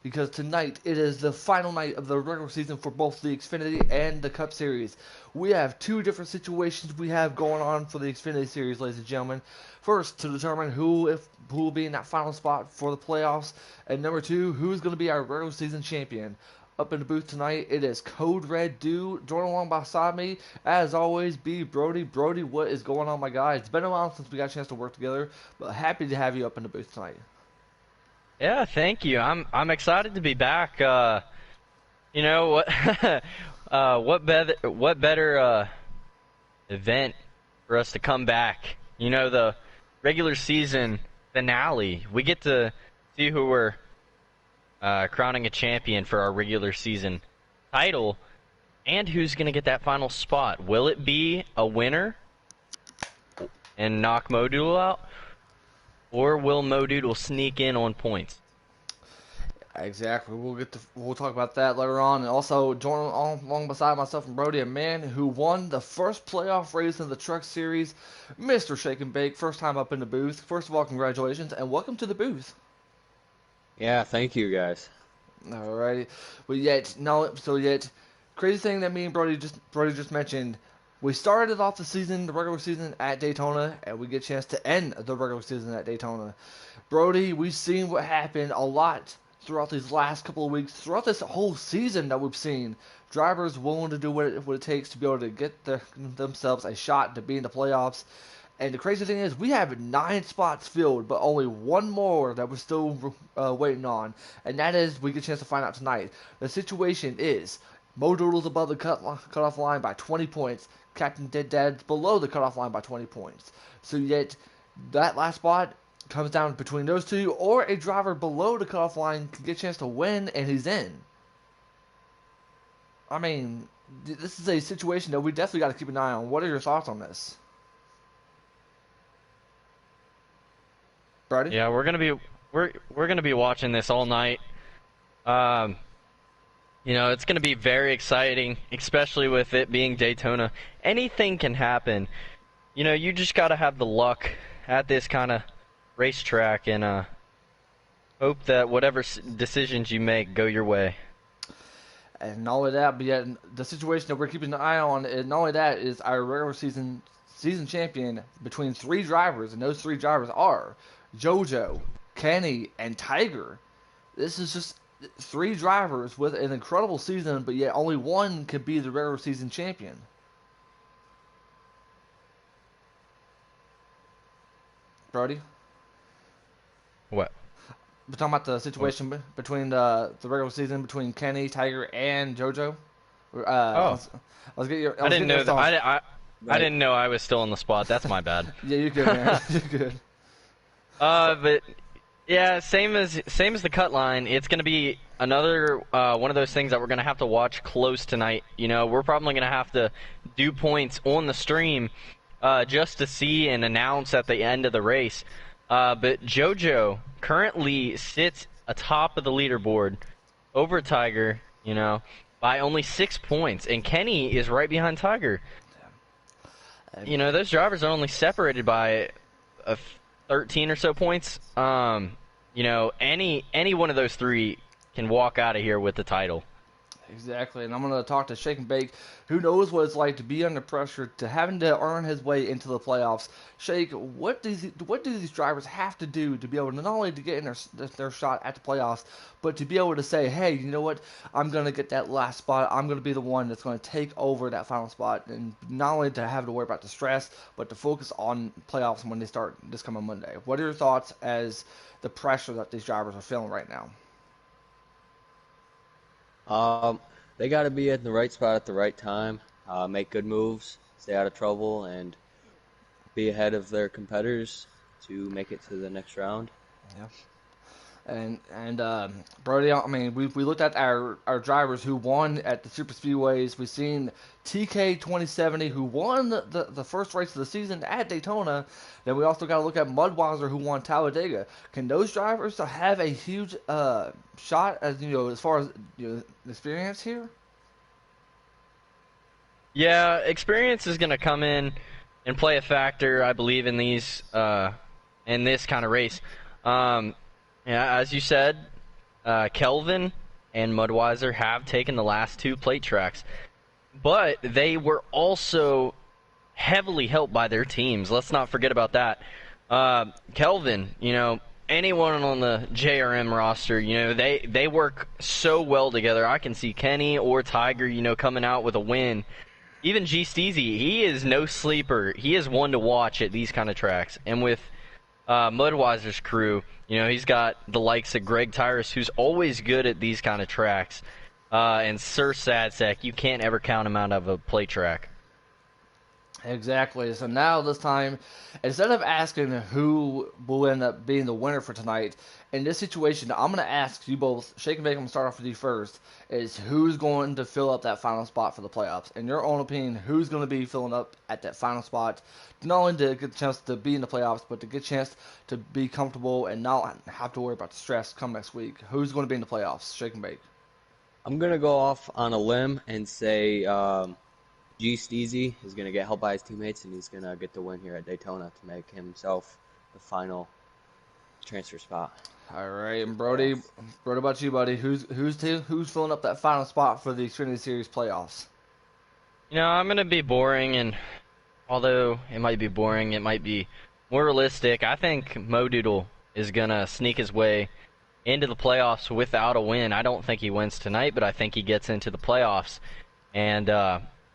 because tonight it is the final night of the regular season for both the Xfinity and the Cup Series. We have two different situations we have going on for the Xfinity Series, ladies and gentlemen. First, to determine who will be in that final spot for the playoffs, and number two, who's going to be our regular season champion. Up in the booth tonight, it is Code Red Dude. Joining along beside me, as always, be Brody. Brody, what is going on, my guy? It's been a while since we got a chance to work together, but happy to have you up in the booth tonight. Yeah, thank you. I'm excited to be back. You know what? What better event for us to come back? You know, the regular season finale. We get to see who we're crowning a champion for our regular season title, and who's gonna get that final spot. Will it be a winner and knock Modoodle out, or will Modoodle sneak in on points? Exactly. We'll talk about that later on, and also joining along beside myself and Brody, a man who won the first playoff race in the Truck Series, Mr. Shake and Bake, first time up in the booth. First of all, congratulations and welcome to the booth. Yeah, thank you guys. Alrighty, but yet no, so yet crazy thing that me and Brody just mentioned. We started off the regular season at Daytona, and we get a chance to end the regular season at Daytona. Brody, we've seen what happened a lot throughout these last couple of weeks, throughout this whole season that we've seen. Drivers willing to do what it takes to be able to get themselves a shot to be in the playoffs. And the crazy thing is, we have 9 spots filled, but only one more that we're still waiting on. And that is, we get a chance to find out tonight. The situation is, Mo Doodle's above the cutoff line by 20 points. Captain Dead Dad's below the cutoff line by 20 points. So yet, that last spot comes down between those two, or a driver below the cutoff line can get a chance to win, and he's in. I mean, this is a situation that we definitely got to keep an eye on. What are your thoughts on this? Brody? Yeah, we're gonna be watching this all night. Um, you know, it's gonna be very exciting, especially with it being Daytona. Anything can happen. You know, you just gotta have the luck at this kind of racetrack and hope that whatever decisions you make go your way. And not only that, but yet the situation that we're keeping an eye on, and not only that, is our regular season champion between 3 drivers, and those 3 drivers are JoJo, Kenny, and Tiger. This is just 3 drivers with an incredible season, but yet only one could be the regular season champion. Brody? What? We're talking about the situation between the regular season between Kenny, Tiger, and JoJo. Oh, I was getting your. I didn't know that. Thoughts. I didn't know I was still on the spot. That's my bad. Yeah, you're good, man. You're good. But yeah, same as the cut line. It's gonna be another one of those things that we're gonna have to watch close tonight. You know, we're probably gonna have to do points on the stream just to see and announce at the end of the race. But JoJo currently sits atop of the leaderboard over Tiger, you know, by only 6 points, and Kenny is right behind Tiger. You know, those drivers are only separated by 13 or so points. You know, any one of those 3 can walk out of here with the title. Exactly, and I'm going to talk to Shake and Bake, who knows what it's like to be under pressure, to having to earn his way into the playoffs. Shake, what do these drivers have to do to be able to not only to get in their shot at the playoffs, but to be able to say, hey, you know what, I'm going to get that last spot, I'm going to be the one that's going to take over that final spot, and not only to have to worry about the stress, but to focus on playoffs when they start this coming Monday. What are your thoughts as the pressure that these drivers are feeling right now? They got to be at the right spot at the right time, make good moves, stay out of trouble, and be ahead of their competitors to make it to the next round. Yeah. And Brody, I mean, we looked at our drivers who won at the super speedways. We've seen TK 2070 who won the first race of the season at Daytona. Then we also got to look at Mudweiser who won Talladega. Can those drivers have a huge shot as as far as experience here? Yeah, experience is going to come in and play a factor, I believe, in these in this kind of race. Yeah, as you said, Kelvin and Mudweiser have taken the last 2 plate tracks, but they were also heavily helped by their teams. Let's not forget about that. Kelvin, anyone on the JRM roster, they work so well together. I can see Kenny or Tiger, coming out with a win. Even G Steezy, he is no sleeper. He is one to watch at these kind of tracks. And with Mudweiser's crew, he's got the likes of Greg Tyrus, who's always good at these kind of tracks. And Sir Sadsack, you can't ever count him out of a play track. Exactly. So now this time, instead of asking who will end up being the winner for tonight, in this situation, I'm going to ask you both, Shake and Bake, I'm going to start off with you first, is who's going to fill up that final spot for the playoffs? In your own opinion, who's going to be filling up at that final spot, not only to get a chance to be in the playoffs, but to get a chance to be comfortable and not have to worry about the stress come next week? Who's going to be in the playoffs? Shake and Bake. I'm going to go off on a limb and say G Steezy is going to get help by his teammates, and he's going to get the win here at Daytona to make himself the final transfer spot. All right, and Brody, what about you, buddy? Who's filling up that final spot for the Xfinity Series playoffs? I'm going to be boring, and although it might be boring, it might be more realistic. I think Mo Doodle is going to sneak his way into the playoffs without a win. I don't think he wins tonight, but I think he gets into the playoffs. And,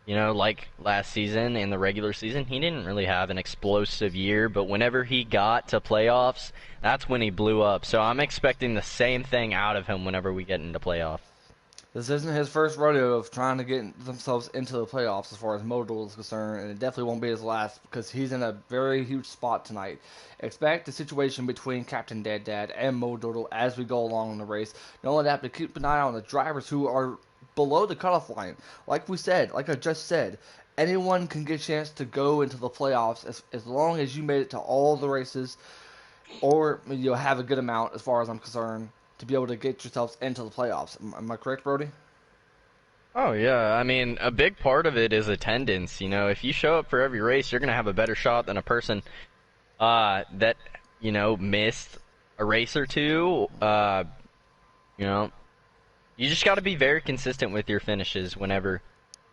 like last season in the regular season, he didn't really have an explosive year, but whenever he got to playoffs, that's when he blew up. So I'm expecting the same thing out of him whenever we get into playoffs. This isn't his first rodeo of trying to get themselves into the playoffs as far as Modal is concerned, and it definitely won't be his last because he's in a very huge spot tonight. Expect the situation between Captain Dad and Modal as we go along in the race. Not only that, but keep an eye on the drivers who are below the cutoff line. Like I just said, anyone can get a chance to go into the playoffs as long as you made it to all the races, or you'll have a good amount as far as I'm concerned, to be able to get yourselves into the playoffs. Am I correct, Brody? Oh, yeah. I mean, a big part of it is attendance. If you show up for every race, you're going to have a better shot than a person that, missed a race or two. You just got to be very consistent with your finishes whenever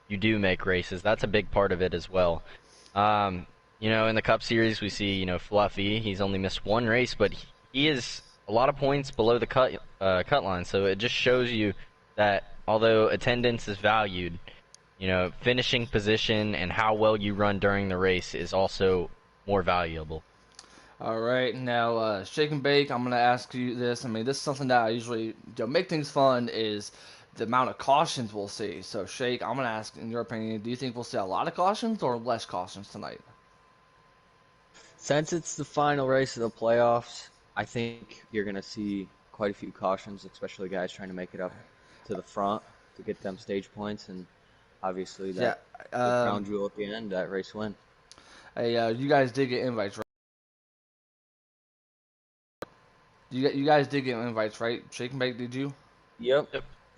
you do make races. That's a big part of it as well. In the Cup Series, we see, Fluffy. He's only missed 1 race, but he is a lot of points below the cut line. So it just shows you that although attendance is valued, finishing position and how well you run during the race is also more valuable. All right, now Shake and Bake, I'm going to ask you this. I mean, this is something that I usually make things fun is the amount of cautions we'll see. So, Shake, I'm going to ask, in your opinion, do you think we'll see a lot of cautions or less cautions tonight? Since it's the final race of the playoffs, I think you're going to see quite a few cautions, especially guys trying to make it up to the front to get them stage points, and obviously that crown jewel at the end, that race win. Hey, you guys did get invites, right? You guys did get invites, right? Shake and Bake, did you? Yep.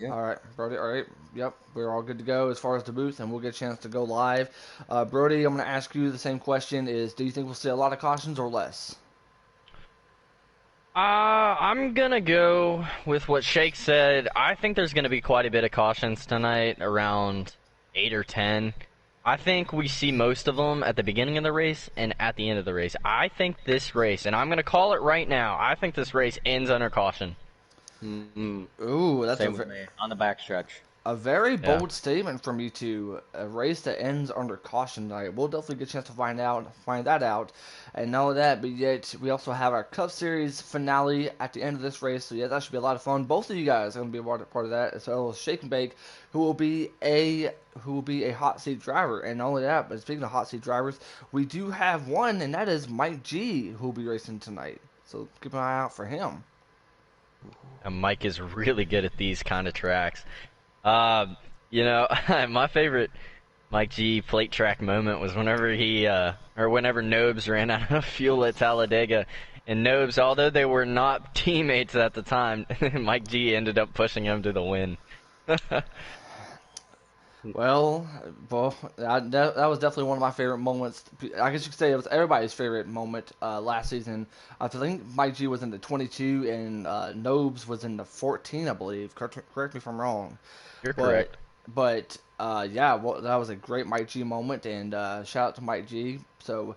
Yeah. All right, Brody. All right. Yep. We're all good to go as far as the booth, and we'll get a chance to go live. Brody, I'm going to ask you the same question: do you think we'll see a lot of cautions or less? I'm gonna go with what Shake said. I think there's gonna be quite a bit of cautions tonight, around 8 or 10. I think we see most of them at the beginning of the race and at the end of the race. I think this race, and I'm gonna call it right now, I think this race ends under caution. Mm-hmm. Ooh, that's Same with me. On the backstretch. a very bold statement from you two. A race that ends under caution tonight. We'll definitely get a chance to find that out. And not only that, but yet we also have our Cup Series finale at the end of this race. So yeah, that should be a lot of fun. Both of you guys are going to be a part of that, as well as Shake and Bake, who will be a hot seat driver. And not only that, but speaking of hot seat drivers, we do have one, and that is Mike G, who will be racing tonight. So keep an eye out for him. And Mike is really good at these kind of tracks. My favorite Mike G plate track moment was whenever whenever Nobes ran out of fuel at Talladega. And Nobes, although they were not teammates at the time, Mike G ended up pushing him to the win. Well, that was definitely one of my favorite moments. I guess you could say it was everybody's favorite moment last season. I think Mike G was in the 22 and Nobes was in the 14, I believe. Correct me if I'm wrong. You're But correct. yeah, well, that was a great Mike G moment, and shout out to Mike G. So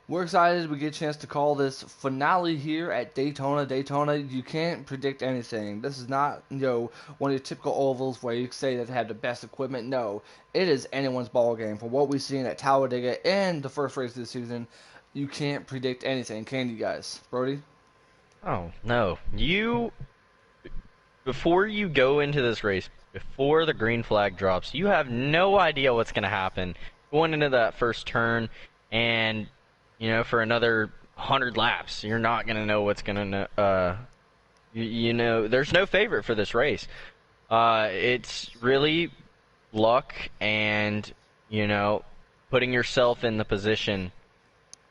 we're excited we get a chance to call this finale here at Daytona. Daytona, you can't predict anything. This is not, one of your typical ovals where you say that they have the best equipment. No, it is anyone's ball game. From what we've seen at Talladega and the first race of the season, you can't predict anything, can you guys? Brody? Oh, no. Before you go into this race, before the green flag drops, you have no idea what's going to happen going into that first turn, and for another 100 laps, you're not going to know what's going to. There's no favorite for this race. It's really luck and putting yourself in the position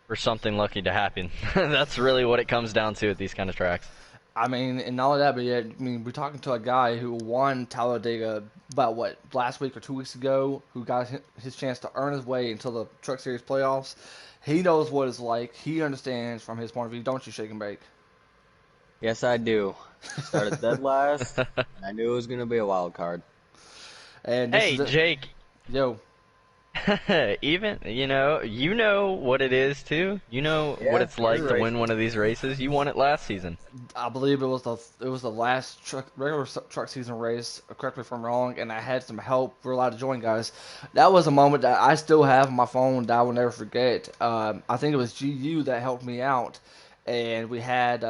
for something lucky to happen. That's really what it comes down to at these kind of tracks. I mean, and not only that, but yet, I mean, we're talking to a guy who won Talladega about last week or 2 weeks ago, who got his chance to earn his way until the Truck Series playoffs. He knows what it's like. He understands from his point of view, don't you, Shake and Bake? Yes, I do. Started dead last, and I knew it was going to be a wild card. And hey, Jake. Yo. Even you know what it is too. You know what it's like to win one of these races. You won it last season. I believe it was the last regular truck season race. Correct me if I'm wrong. And I had some help. We're allowed to join, guys. That was a moment that I still have on my phone that I will never forget. I think it was GU that helped me out, and we had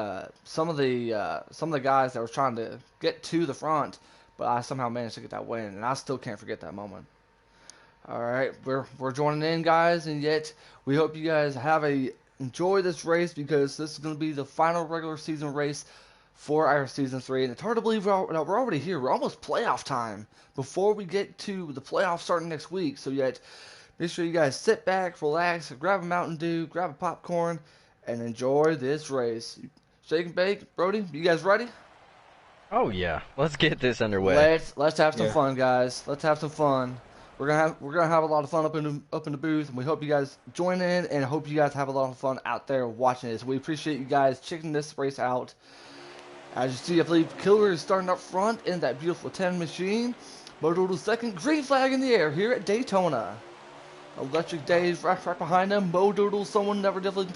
some of the guys that were trying to get to the front, but I somehow managed to get that win, and I still can't forget that moment. All right, we're joining in, guys, and yet we hope you guys enjoy this race, because this is going to be the final regular season race for our season 3, and it's hard to believe we're already here. We're almost playoff time before we get to the playoffs starting next week. So yet, make sure you guys sit back, relax, grab a Mountain Dew, grab a popcorn, and enjoy this race. Shake and Bake, Brody, you guys ready? Oh yeah, let's get this underway. Let's have some fun, guys. Let's have some fun. We're gonna have a lot of fun up in the booth, and we hope you guys join in, and hope you guys have a lot of fun out there watching this. We appreciate you guys checking this race out. As you see, I believe Killer is starting up front in that beautiful 10 machine. Moto second, green flag in the air here at Daytona. Electric Days right behind them. Mo Doodle, someone never definitely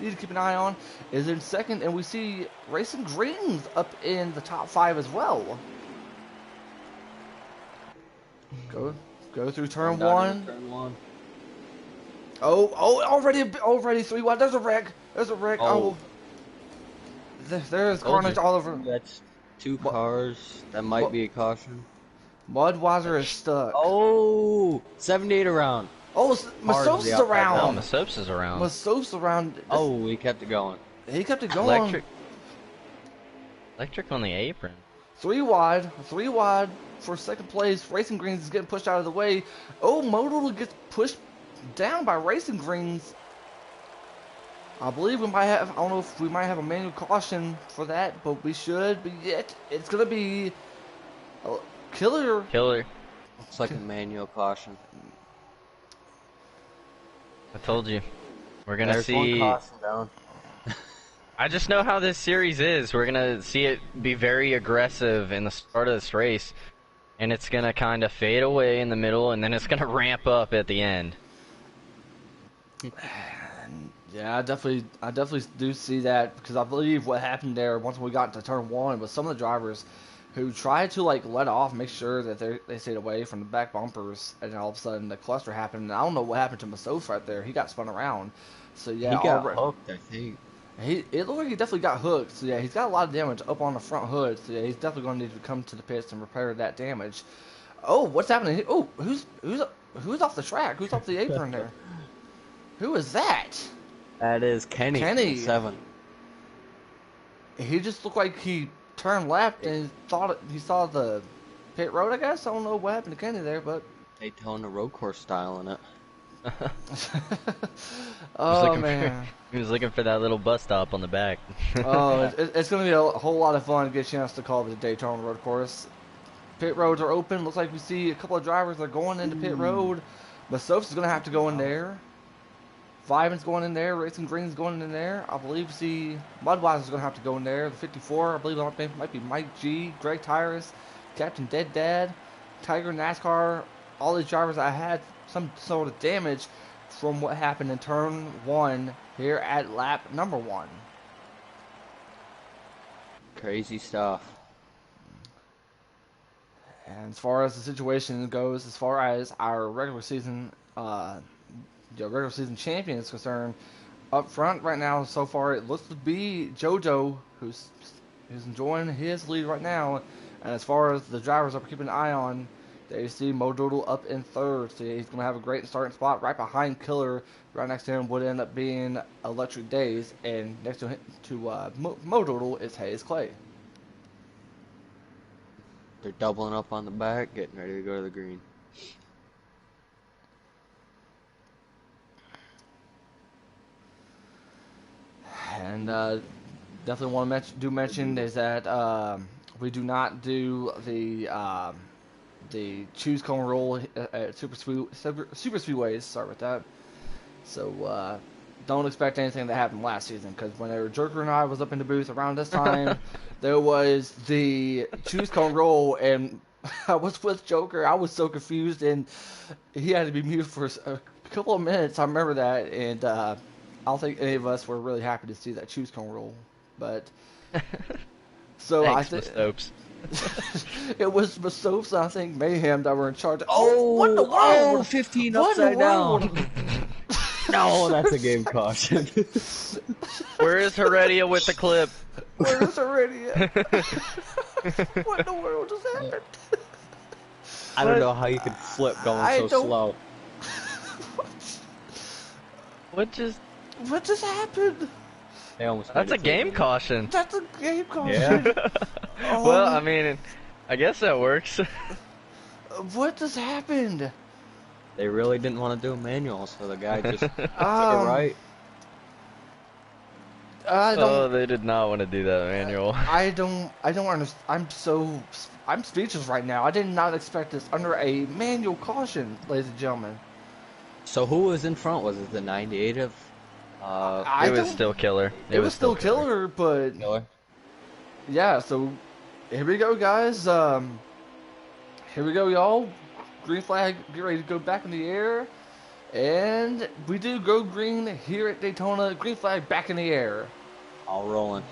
need to keep an eye on, is in second, and we see Racing Greens up in the top 5 as well. Go through turn one. Oh, already 3 wide. There's a wreck. Oh. There's carnage all over. That's 2 cars. That might be a caution. Mudweiser is stuck. Oh, 78 around. Oh, Masop's around. Oh, Masop's is around. Masop's around. Oh, he kept it going. He kept it going. Electric on the apron. 3 wide for second place. Racing Greens is getting pushed out of the way. Oh, Modal gets pushed down by Racing Greens. I believe we might have, I don't know if we might have a manual caution for that, but we should. But yet, it's going to be Killer. Looks like a manual caution. I told you. We're going to see. One caution down. I just know how this series is. We're going to see it be very aggressive in the start of this race, and it's going to kind of fade away in the middle, and then it's going to ramp up at the end. Yeah, I definitely do see that, because I believe what happened there once we got to turn 1 was some of the drivers who tried to let off, make sure that they stayed away from the back bumpers, and then all of a sudden the cluster happened. And I don't know what happened to Masoph right there. He got spun around. So yeah, he got hooked, I think. It looked like he definitely got hooked. So yeah, he's got a lot of damage up on the front hood. So yeah, he's definitely going to need to come to the pits and repair that damage. Oh, what's happening? Oh, who's off the track? Who's off the apron there? Who is that? That is Kenny. 7. He just looked like he turned left and he saw the pit road, I guess. I don't know what happened to Kenny there, but Daytona road course style in it. Oh man, he was looking for that little bus stop on the back. Oh, it's going to be a whole lot of fun to get a chance to call the Daytona road course. Pit roads are open. Looks like we see a couple of drivers are going into pit road. Masofs is going to have to go in there. Viven's going in there. Racing Green's going in there. I believe we see Mudwise is going to have to go in there. The 54, I believe it might be Mike G, Greg Tyrus, Captain Dead Dad, Tiger NASCAR. All these drivers that had some sort of damage from what happened in turn 1 here at lap number 1. Crazy stuff. And as far as the situation goes, as far as our regular season champion is concerned, up front right now, so far it looks to be JoJo who's enjoying his lead right now. And as far as the drivers are keeping an eye on, they see Mo Doodle up in 3rd, so he's going to have a great starting spot. Right behind Killer, right next to him would end up being Electric Days, and next to Mo Doodle is Hayes Clay. They're doubling up on the back, getting ready to go to the green. And definitely want to mention is that we do not do the choose cone rule at super speedways. Sorry about that. So don't expect anything that happened last season, because whenever Joker and I was up in the booth around this time, there was the choose cone rule, and I was with Joker. I was so confused, and he had to be muted for a couple of minutes. I remember that, and I don't think any of us were really happy to see that choose cone rule. But so Thanks, I think it was Masofs, I think, Mayhem that were in charge. Oh, what in the world? 15 what upside down. No, that's a game caution. Where is Heredia with the clip? Where is Heredia? What in the world just happened? I don't know how you could flip going so slow. What just happened? They almost That's a game caution. That's a game caution. Yeah. Well, I mean, I guess that works. What just happened? They really didn't want to do a manual, so the guy just took it right. They did not want to do that manual. I don't understand. I'm speechless right now. I did not expect this under a manual caution, ladies and gentlemen. So who was in front? Was it the 98 of? It was still Killer. It was still Killer, but Killer. Yeah. So here we go, guys. Here we go, y'all. Green flag, get ready to go back in the air, and we do go green here at Daytona. Green flag back in the air. All rolling.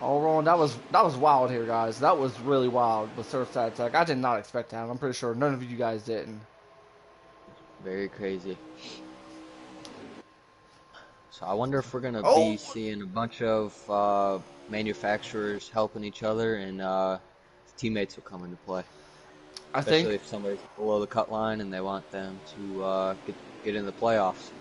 All rolling. That was wild here, guys. That was really wild with Surfside Attack. I did not expect that. I'm pretty sure none of you guys didn't. Very crazy. So I wonder if we're gonna be seeing a bunch of manufacturers helping each other, and teammates will come into play. Especially if somebody's below the cut line and they want them to get in the playoffs.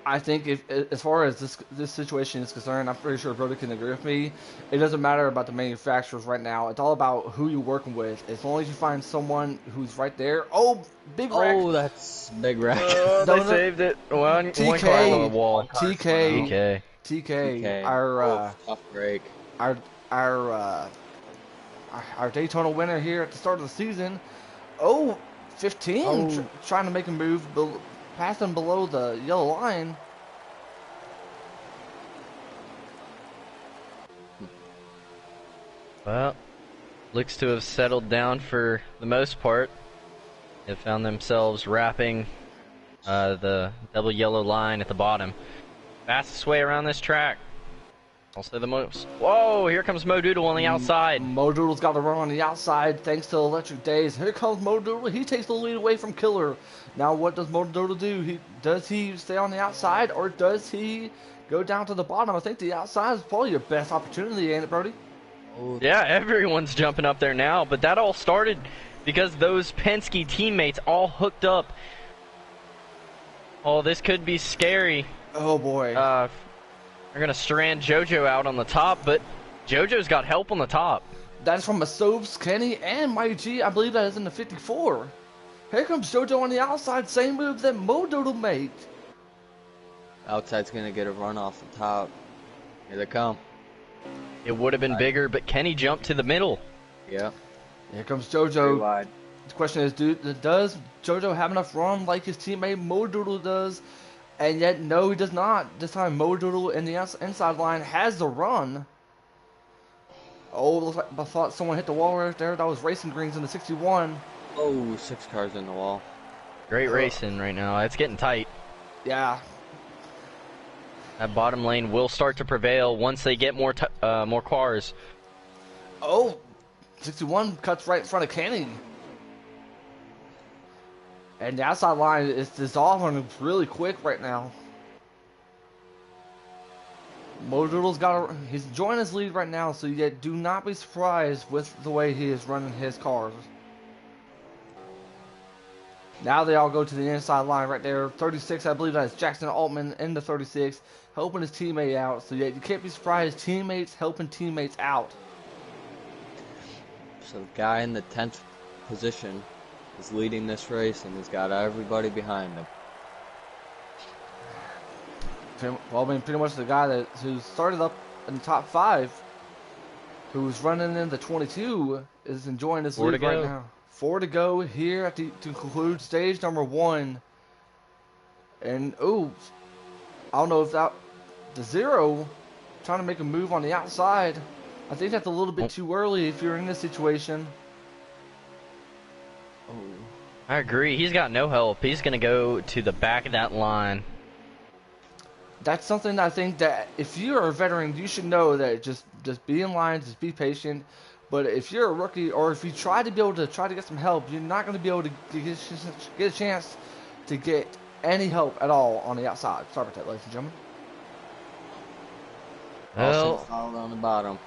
I think as far as this situation is concerned, I'm pretty sure Brody can agree with me. It doesn't matter about the manufacturers right now. It's all about who you're working with. As long as you find someone who's right there. Oh, big wreck. Oh, that's big wreck. They saved it. One car on the wall. TK. Our tough break. Our Daytona winner here at the start of the season. Oh, 15 trying to make a move, pass him below the yellow line. Well, looks to have settled down for the most part. They found themselves wrapping the double yellow line at the bottom. Fastest way around this track. Also the most. Whoa, here comes Mo Doodle on the outside. Mo Doodle's got to run on the outside thanks to Electric Days. Here comes Mo Doodle. He takes the lead away from Killer. Now what does Mo Doodle do? Does he stay on the outside, or does he go down to the bottom? I think the outside is probably your best opportunity, ain't it, Brody? Yeah, everyone's jumping up there now, but that all started because those Penske teammates all hooked up. Oh, this could be scary. Oh boy. They're going to strand JoJo out on the top, but JoJo's got help on the top. That's from Masofs, Kenny, and Mighty G. I believe that is in the 54. Here comes JoJo on the outside, same move that Mo Doodle made. Outside's going to get a run off the top. Here they come. It would have been bigger, but Kenny jumped to the middle. Yeah. Here comes Very JoJo. wide. The question is, does JoJo have enough run like his teammate Mo Doodle does? And yet, no, he does not. This time, Mo Doodle in the inside line has the run. Oh, looks like I thought someone hit the wall right there. That was Racing Greens in the 61. Oh, 6 cars in the wall. Great racing right now. It's getting tight. Yeah. That bottom lane will start to prevail once they get more cars. Oh, 61 cuts right in front of Kenny. And the outside line is dissolving really quick right now. Modoodle's he's enjoying his lead right now, so yet do not be surprised with the way he is running his cars. Now they all go to the inside line right there. 36, I believe that is Jackson Altman in the 36, helping his teammate out. So yet you can't be surprised, teammates helping teammates out. So the guy in the 10th position is leading this race, and he's got everybody behind him. Well, I mean, pretty much the guy who started up in the top 5, who's running in the 22, is enjoying his lead right now. 4 to go here to conclude stage number 1. And, oh, I don't know if the 0 trying to make a move on the outside. I think that's a little bit too early if you're in this situation. Oh. I agree. He's got no help. He's going to go to the back of that line. That's something I think that if you're a veteran, you should know that just be in line, just be patient. But if you're a rookie, or if you try to get some help, you're not going to be able to get a chance to get any help at all on the outside. Sorry about that, ladies and gentlemen. Well, fouled on the bottom.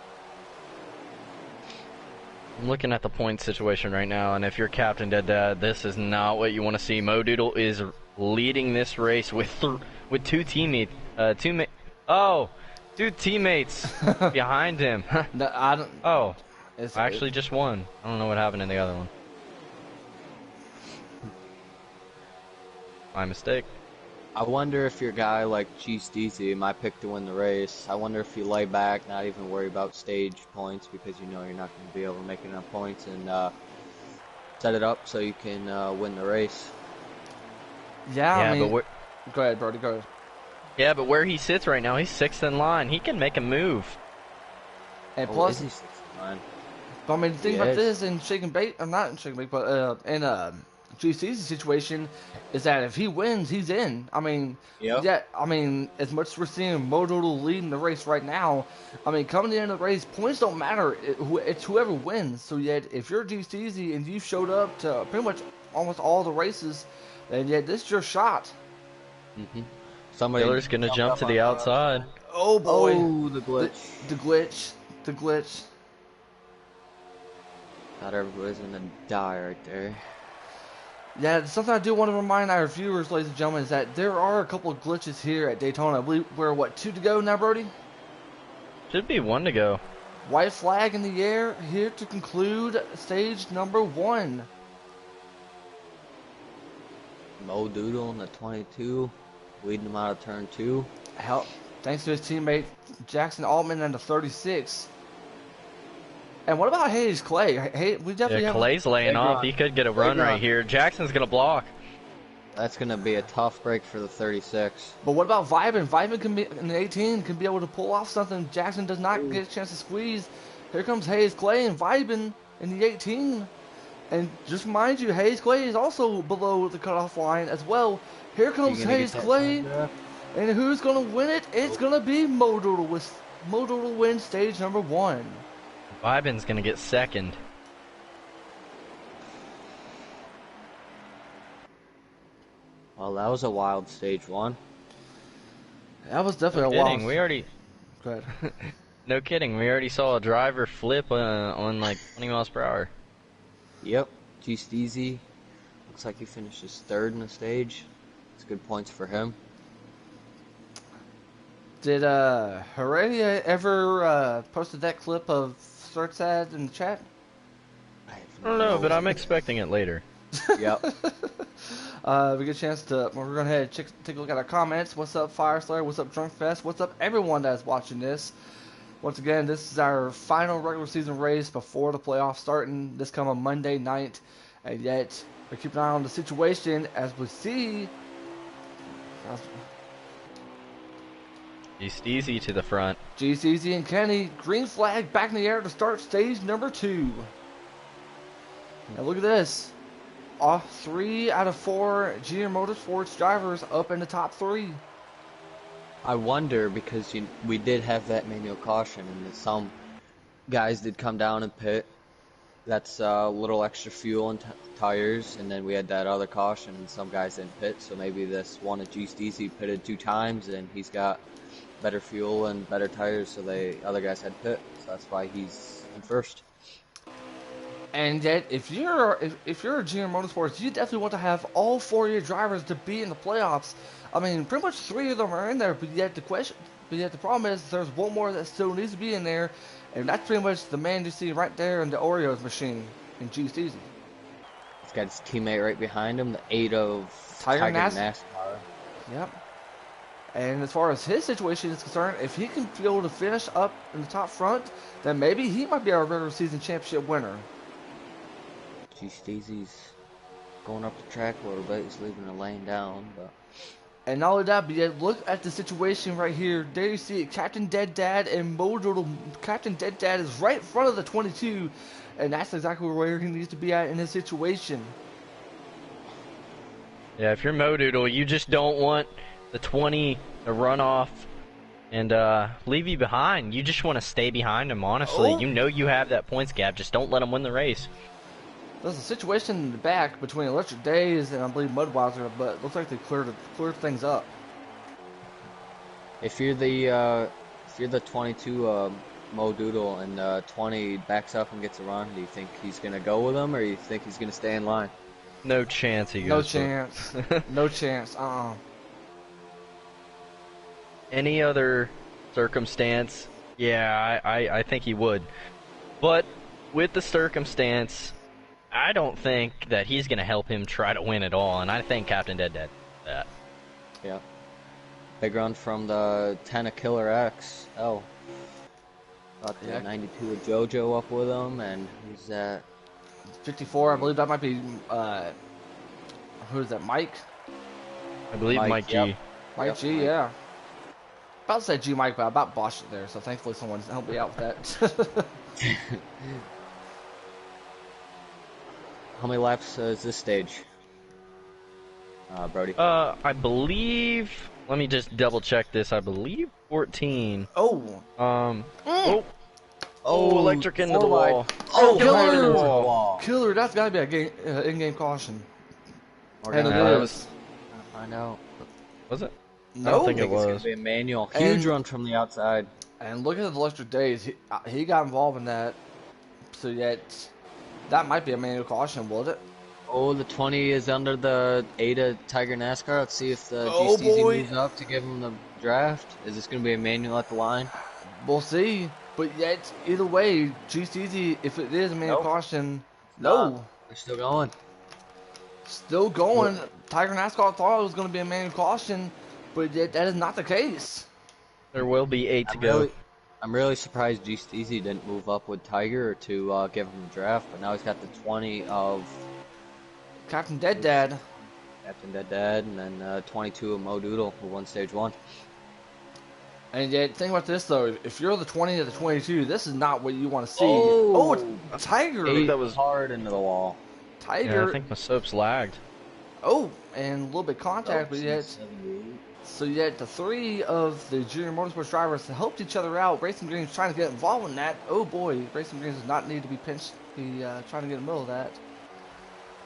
I'm looking at the point situation right now, and if you're Captain Dead Dad, this is not what you want to see. Mo Doodle is leading this race with 2 teammates. Two teammates behind him. No, I don't. Oh, actually just one. I don't know what happened in the other one. My mistake. I wonder if your guy like G-Steezy, my pick to win the race, I wonder if you lay back, not even worry about stage points because you know you're not going to be able to make enough points, and set it up so you can win the race. Yeah, I mean, but go ahead, Brody, go ahead. Yeah, but where he sits right now, he's 6th in line. He can make a move. And plus, is he 6th in line? But I mean, the thing about this in Shake and Bake, or not in Shake and Bake, but in GC's situation, is that if he wins, he's in. I mean, yeah, I mean, as much as we're seeing Mo Doodle leading the race right now, I mean, coming to the end of the race, points don't matter. It's whoever wins. So yet, if you're GCZ and you've showed up to pretty much almost all the races, then yet this is your shot. Mm-hmm. Miller's gonna jump to the outside. Oh boy! Oh, the glitch! The glitch! Thought everybody's gonna die right there. Yeah, something I do want to remind our viewers, ladies and gentlemen, is that there are a couple of glitches here at Daytona. I believe we're, 2 to go now, Brody? Should be 1 to go. White flag in the air here to conclude stage number 1. Mo Doodle in the 22, leading him out of turn 2. Thanks to his teammate Jackson Altman and the 36. And what about Hayes Clay? We definitely have Clay's laying off. He could get a run right here. Jackson's gonna block. That's gonna be a tough break for the 36. But what about Vibin? Vibin can be in the 18, can be able to pull off something. Jackson does not get a chance to squeeze. Here comes Hayes Clay and Vibin in the 18. And just mind you, Hayes Clay is also below the cutoff line as well. Here comes Hayes Clay. And who's gonna win it? It's gonna be Mo Doodle. Mo Doodle wins stage number 1. Vibin's gonna get 2nd. Well, that was a wild stage 1. That was definitely No a kidding. wild. We already. Go ahead. No kidding. We already saw a driver flip on like 20 miles per hour. Yep. G-Steezy. Looks like he finishes 3rd in the stage. It's good points for him. Did Heredia ever posted that clip of Surtsad in the chat? I don't know, but I'm expecting it later. Yep. We get a chance to. We're going to take a look at our comments. What's up, Fire Slayer? What's up, Drunk Fest? What's up, everyone that's watching this? Once again, this is our final regular season race before the playoffs starting this coming Monday night. And yet, we keep an eye on the situation as we see. Easy to the front. GCZ and Kenny, green flag back in the air to start stage number 2. Now look at this. All 3 out of 4 Junior Motorsports drivers up in the top 3. I wonder because we did have that manual caution, and some guys did come down and pit. That's a little extra fuel and tires, and then we had that other caution, and some guys didn't pit. So maybe this one at GCZ pitted 2 times, and he's got better fuel and better tires, so the other guys had pit. So that's why he's in first. And yet, if you're a Junior Motorsports, you definitely want to have all 4 of your drivers to be in the playoffs. I mean, pretty much 3 of them are in there, but yet the problem is there's one more that still needs to be in there, and that's pretty much the man you see right there in the Oreos machine in GCZ. He's got his teammate right behind him, the 8 of Tiger NASCAR. Yep. And as far as his situation is concerned, if he can be able to finish up in the top front, then maybe he might be our regular season championship winner. GCZ's going up the track a little bit. He's leaving the lane down, but. And not only that, but yet look at the situation right here. There you see it, Captain Dead Dad and Modoodle. Captain Dead Dad is right in front of the 22, and that's exactly where he needs to be at in this situation. Yeah, if you're Modoodle, you just don't want the 20 to run off and leave you behind. You just want to stay behind him, honestly. Oh. You know you have that points gap. Just don't let him win the race. There's a situation in the back between Electric Days and I believe Mudweiser, but it looks like they cleared things up. If you're the 22 Mo Doodle and 20 backs up and gets a run, do you think he's gonna go with him, or you think he's gonna stay in line? No chance he goes. No chance. No chance. Any other circumstance, yeah, I think he would. But with the circumstance, I don't think that he's going to help him try to win it all, and I think Captain Dead did that. Yeah. Big run from the 10 of Killer XL. Got the 92 of JoJo up with him, and who's that? 54, I believe that might be, who is that, Mike? I believe Mike G. Yep. Mike G, yeah. About to say G Mike, but I about botched it there, so thankfully someone helped me out with that. How many laps is this stage, Brody? I believe, let me just double check this, I believe 14. Oh. Electric into the wall. Oh, Killer! Killer, that's gotta be a game, in-game caution. And it is. I know. Was it? No. I don't think it It's was. gonna be a manual. Huge run from the outside. And look at the Electric Days. He got involved in that. So yet, that might be a manual caution, would it? Oh, the 20 is under the 8 of Tiger NASCAR. Let's see if the Oh, GCZ boy. moves up to give him the draft. Is this going to be a manual at the line? We'll see. But yet, either way, GCZ, if it is a manual Nope. caution, No. no. They're still going. Still going. Tiger NASCAR thought it was going to be a manual caution, but yet that is not the case. There will be 8 to go. I'm really surprised GCZ didn't move up with Tiger to give him the draft, but now he's got the 20 of Captain Dead Dad. Captain Dead Dad, and then 22 of Mo Doodle, who won stage 1. And yet, think about this though. If you're the 20 to the 22, this is not what you want to see. Oh, it's Tiger. that was hard into the wall. Tiger. Yeah, I think my soap's lagged. Oh, and a little bit of contact, but yet. 78. So yet the 3 of the Junior Motorsports drivers helped each other out. Racing Green's trying to get involved in that. Oh boy, Racing Green does not need to be pinched. He trying to get in the middle of that.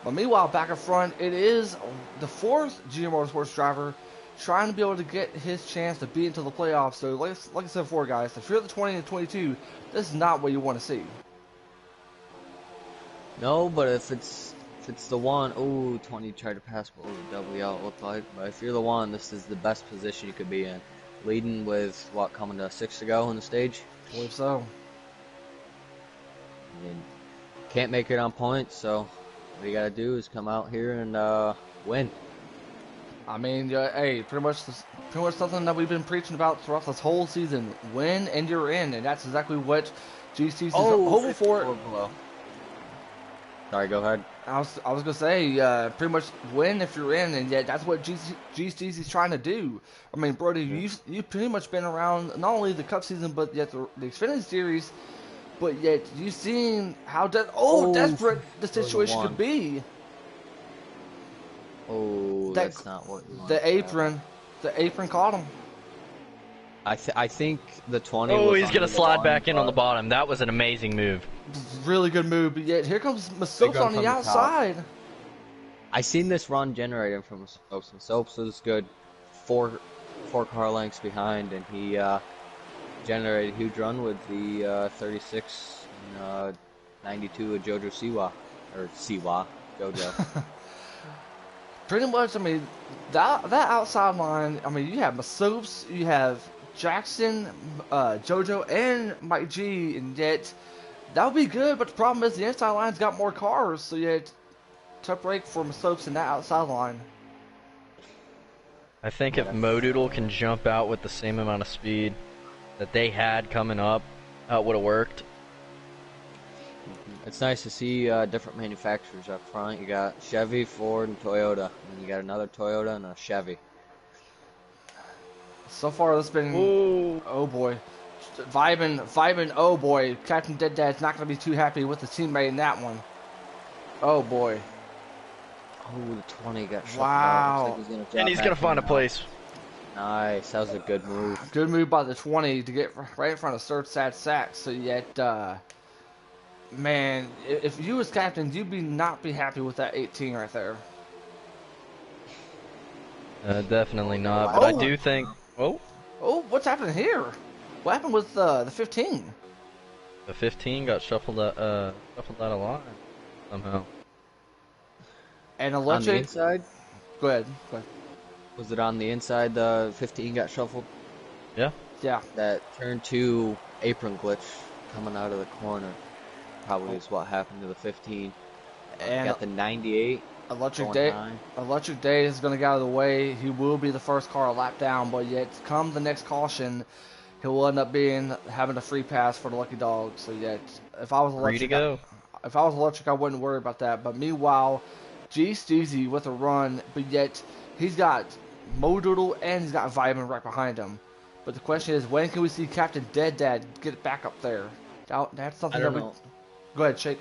But meanwhile, back up front, it is the 4th Junior Motorsports driver trying to be able to get his chance to be into the playoffs. So like I said before, guys, if you're the 20 and 22, this is not what you want to see. No, but if it's the one, 20 tried to pass below the W out, looked like. But if you're the one, this is the best position you could be in. Leading with, coming to 6 to go in the stage? I believe so. I mean, can't make it on points, so what you gotta do is come out here and win. I mean, hey, pretty much something that we've been preaching about throughout this whole season. Win and you're in, and that's exactly what GC's is hoping for. Below. Sorry, go ahead. I was gonna say, pretty much win if you're in, and yet that's what GC's is trying to do. I mean, Brody, you've pretty much been around not only the Cup season, but yet the Xfinity Series, but yet you've seen how desperate the situation could be. Oh, that's not what you want. The apron caught him. I think the 20. Oh, he's gonna slide back in on the bottom. That was an amazing move. Really good move, but yet here comes Masopes on the outside. I seen this run generating from Masopes. Masopes was good, four car lengths behind, and he generated a huge run with the 36 and 92 of Jojo Jojo. Pretty much, I mean, that outside line, I mean, you have Masopes, you have Jackson, Jojo, and Mike G, and yet that would be good, but the problem is the inside line's got more cars, so yet tough break for Masopes in that outside line. I think if Modoodle can jump out with the same amount of speed that they had coming up, it would have worked. It's nice to see different manufacturers up front. You got Chevy, Ford, and Toyota, and you got another Toyota and a Chevy. So far, this has been oh boy, vibing. Oh boy, Captain Dead Dad's not going to be too happy with his teammate in that one. Oh boy. Oh, the 20 got shot. Wow. And he's going to find a place. Nice. That was a good move. Good move by the 20 to get right in front of Third Sad Sack. So yet, man, if you was captain, you'd not be happy with that 18 right there. Definitely not. But I do think. Oh, what's happening here? What happened with the 15? The 15 got shuffled out of line somehow. And Electric. On the inside? Go ahead. Was it on the inside the 15 got shuffled? Yeah. That turn 2 apron glitch coming out of the corner probably is what happened to the 15. And got the 98. Electric Day is going to get out of the way. He will be the first car a lap down, but yet come the next caution, he will end up having a free pass for the lucky dog. So yet, if I was Electric, I wouldn't worry about that. But meanwhile, G Steezy with a run, but yet he's got Modoodle and he's got Vibin right behind him. But the question is, when can we see Captain Dead Dad get it back up there? That's something that we. Go ahead, Shake.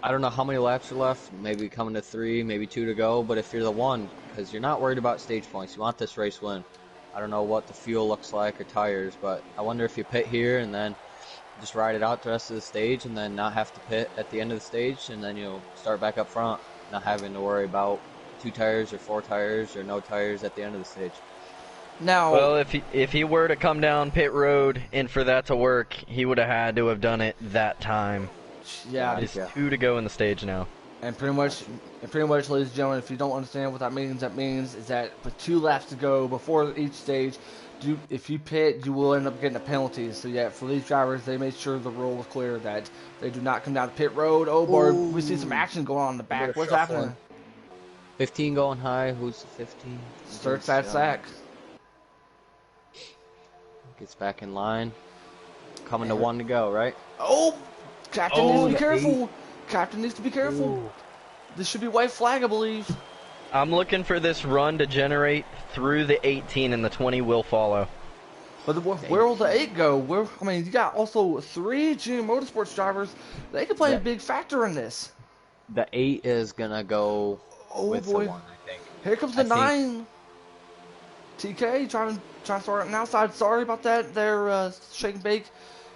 I don't know how many laps are left. Maybe coming to 3, maybe 2 to go. But if you're the one, because you're not worried about stage points, you want this race win. I don't know what the fuel looks like or tires, but I wonder if you pit here and then just ride it out the rest of the stage and then not have to pit at the end of the stage, and then you'll start back up front, not having to worry about 2 tires or 4 tires or no tires at the end of the stage. Now, well, if he were to come down pit road and for that to work, he would have had to have done it that time. Yeah, there's 2 to go in the stage now. And pretty much, ladies and gentlemen, if you don't understand what that means is that with 2 laps to go before each stage, if you pit, you will end up getting a penalty. So yeah, for these drivers, they made sure the rule was clear that they do not come down to pit road. Oh boy, we see some action going on in the back. What's happening? 15 going high. Who's the 15? Third Sad Sack. Gets back in line. Coming to 1 to go, right? Oh! Captain needs to be careful. 8. Captain needs to be careful. Ooh. This should be white flag, I believe. I'm looking for this run to generate through the 18, and the 20 will follow. But where will the 8 go? I mean, you got also 3 junior motorsports drivers. They could play a big factor in this. The 8 is gonna go with the 1, I think. Here comes the 9. TK trying to start an outside. Sorry about that. They're shake and bake.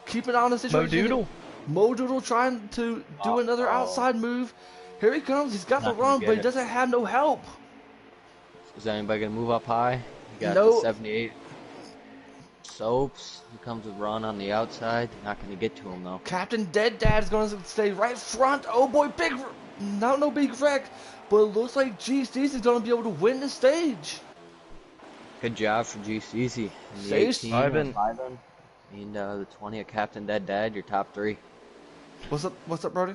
Keep it on the situation. Modoodle trying to do another outside move. Here he comes. He's got the run, but he doesn't have no help. Is anybody going to move up high? You got the 78. Soaps. He comes with run on the outside. Not going to get to him, though. Captain Dead Dad is going to stay right front. Oh, boy. No big wreck. But it looks like GC's is going to be able to win the stage. Good job for GC's. And the 18, Ivan, and the 20 of Captain Dead Dad, your top 3. What's up, Brody?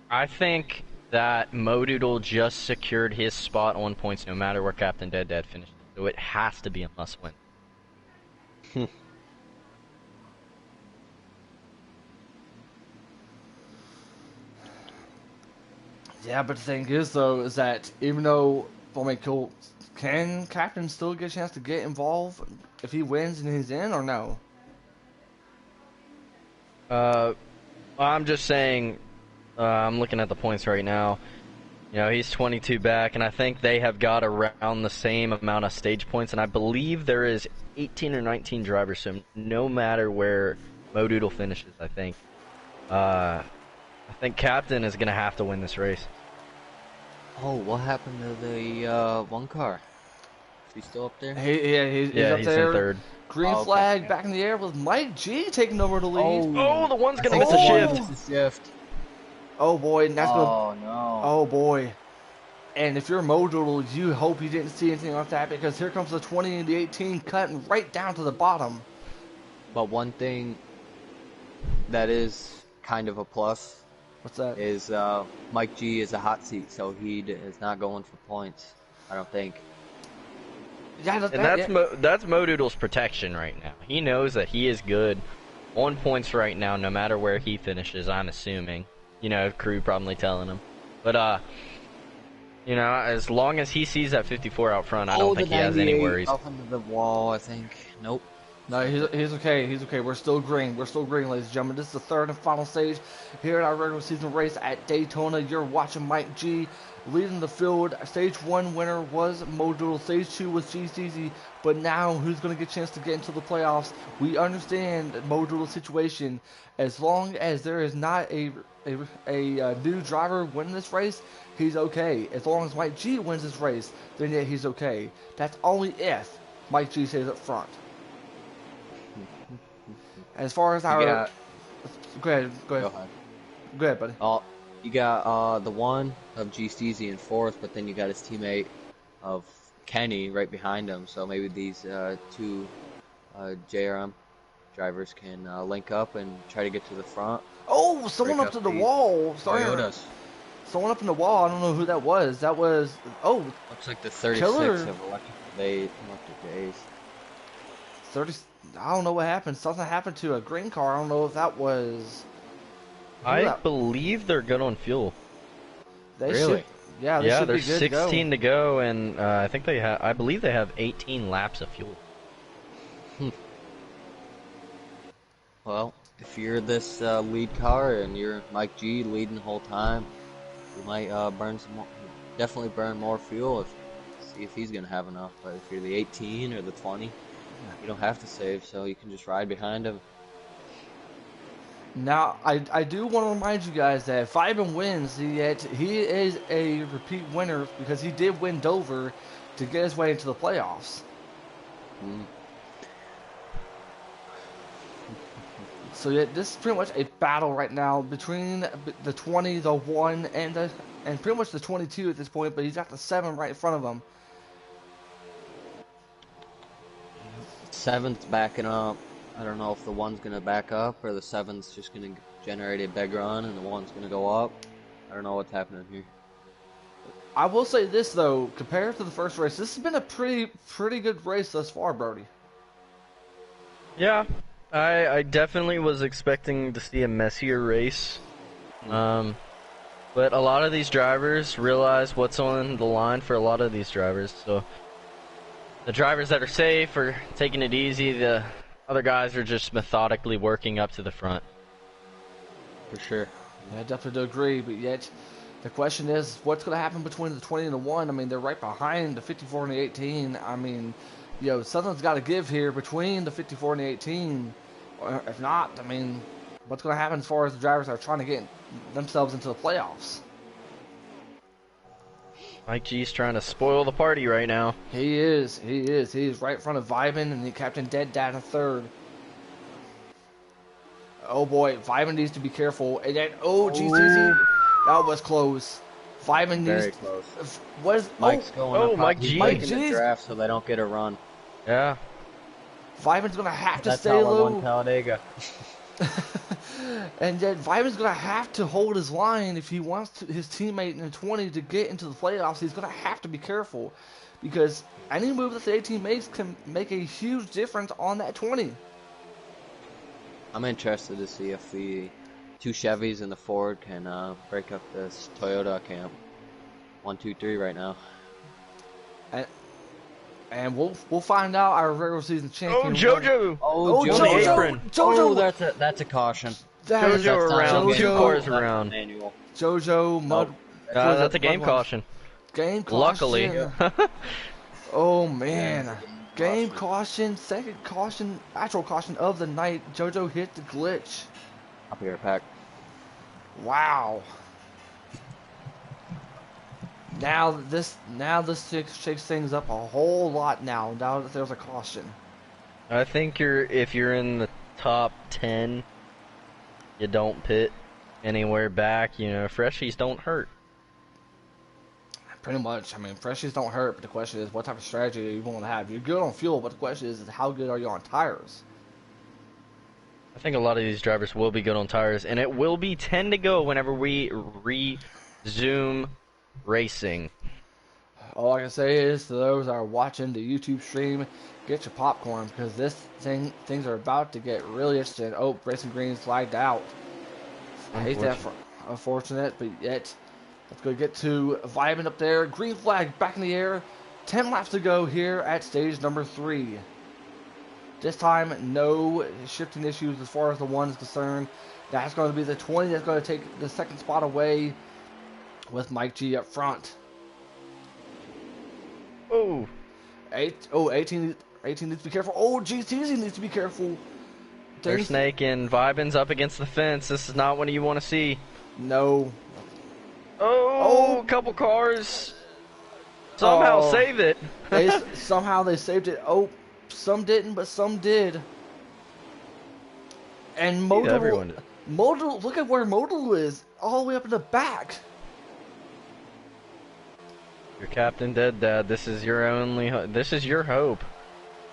I think that Modoodle just secured his spot on points no matter where Captain Dead Dad finishes. So it has to be a must-win. Yeah, but the thing is, though, is that even though, I mean, cool, can Captain still get a chance to get involved if he wins and he's in, or no? I'm just saying, I'm looking at the points right now. You know, he's 22 back, and I think they have got around the same amount of stage points, and I believe there is 18 or 19 drivers, so no matter where Modoodle finishes, I think Captain is going to have to win this race. Oh, what happened to the one car? Is he still up there? He's up there. In third. Green flag back in the air with Mike G taking over the lead. Oh, the one's going to miss a shift. Oh boy, and that's no. Oh boy. And if you're Modoodle, you hope you didn't see anything like that, because here comes the 20 and the 18 cutting right down to the bottom. But one thing that is kind of a plus. What's that? Is Mike G is a hot seat, so he is not going for points, I don't think. Yeah, that's Modoodle's protection right now. He knows that he is good on points right now, no matter where he finishes, I'm assuming. You know, crew probably telling him. But, you know, as long as he sees that 54 out front, I don't think he has any worries. Off into the wall, I think. Nope. No, he's okay. He's okay. We're still green. We're still green, ladies and gentlemen. This is the third and final stage here in our regular season race at Daytona. You're watching Mike G leading the field. Stage 1 winner was Modoodle. Stage 2 was GCZ. But now, who's going to get a chance to get into the playoffs? We understand Modoodle's situation. As long as there is not a new driver winning this race, he's okay. As long as Mike G wins this race, then yeah, he's okay. That's only if Mike G stays up front. As far as our... Go ahead, buddy. Oh, you got the one of GCZ in fourth, but then you got his teammate of Kenny right behind him. So maybe these two JRM drivers can link up and try to get to the front. Oh, someone up to the wall. Sorry. Toyotas. Someone up in the wall. I don't know who that was. That was... Oh. Looks like the 36 Killer. of electric days. 30... I don't know what happened. Something happened to a green car. I don't know if that was... I believe they're good on fuel. They really? Should, yeah, they should there's be good 16 to go, and I think they have... I believe they have 18 laps of fuel. Well, if you're this lead car and you're Mike G leading the whole time, you might definitely burn more fuel. See if he's gonna have enough. But if you're the 18 or the 20, you don't have to save, so you can just ride behind him. Now, I do want to remind you guys that if Ivan wins, yet he is a repeat winner because he did win Dover to get his way into the playoffs. So yeah, this is pretty much a battle right now between the 20, the 1, and pretty much the 22 at this point, but he's got the 7 right in front of him. 7's backing up. I don't know if the 1's going to back up or the 7's just going to generate a big run and the 1's going to go up. I don't know what's happening here. I will say this, though, compared to the first race, this has been a pretty good race thus far, Brody. Yeah, I definitely was expecting to see a messier race. But a lot of these drivers realize what's on the line for a lot of these drivers. So the drivers that are safe are taking it easy. The other guys are just methodically working up to the front. For sure. Yeah, I definitely do agree, but yet the question is, what's going to happen between the 20 and the 1? I mean, they're right behind the 54 and the 18. I mean, you know, something's got to give here between the 54 and the 18. Or if not, I mean, what's going to happen as far as the drivers are trying to get themselves into the playoffs? Mike G's trying to spoil the party right now. He is. He is right in front of Vyman and the Captain Dead Dad in third. Oh boy, Vyman needs to be careful. And then, GCZ, that was close. Vyman needs... Very close. What is... Mike's going up. Mike G. Mike G's the draft so they don't get a run. Yeah. Vyman's going to have to That's stay how low. we won Talladega. And yet, Vyman's going to have to hold his line if he wants his teammate in the 20 to get into the playoffs. He's going to have to be careful because any move that the 18 makes can make a huge difference on that 20. I'm interested to see if the two Chevys and the Ford can break up this Toyota camp. 1, 2, 3 right now. And we'll find out our regular season champion. Oh, JoJo! Oh, JoJo! Oh, that's a caution. JoJo around, JoJo. 2 cars around. JoJo, Mud. That's a game caution. Game caution. Luckily. Oh man. Game caution, second caution, actual caution of the night. JoJo hit the glitch. I'll be right back. Wow. Now this shakes things up a whole lot now that there's a caution. I think if you're in the top 10, you don't pit anywhere back. You know, freshies don't hurt. Pretty much. I mean, freshies don't hurt, but the question is, what type of strategy are you going to have? You're good on fuel, but the question is how good are you on tires? I think a lot of these drivers will be good on tires, and it will be 10 to go whenever we resume racing. All I can say is to those that are watching the YouTube stream, get your popcorn because things are about to get really interesting. Oh, Racing Green's lagged out. I hate that. Unfortunate, but yet let's go get to Vyman up there. Green flag back in the air. 10 laps to go here at stage number 3. This time, no shifting issues as far as the 1 is concerned. That's going to be the 20 that's going to take the second spot away with Mike G up front. Oh. 18 needs to be careful. Oh, GTZ needs to be careful. They're snaking. Vyman's up against the fence. This is not what you want to see. No. Oh, couple cars. Somehow save it. Somehow they saved it. Oh, some didn't, but some did. And Modal, look at where Modal is, all the way up in the back. Your Captain Dead Dad, this is your this is your hope.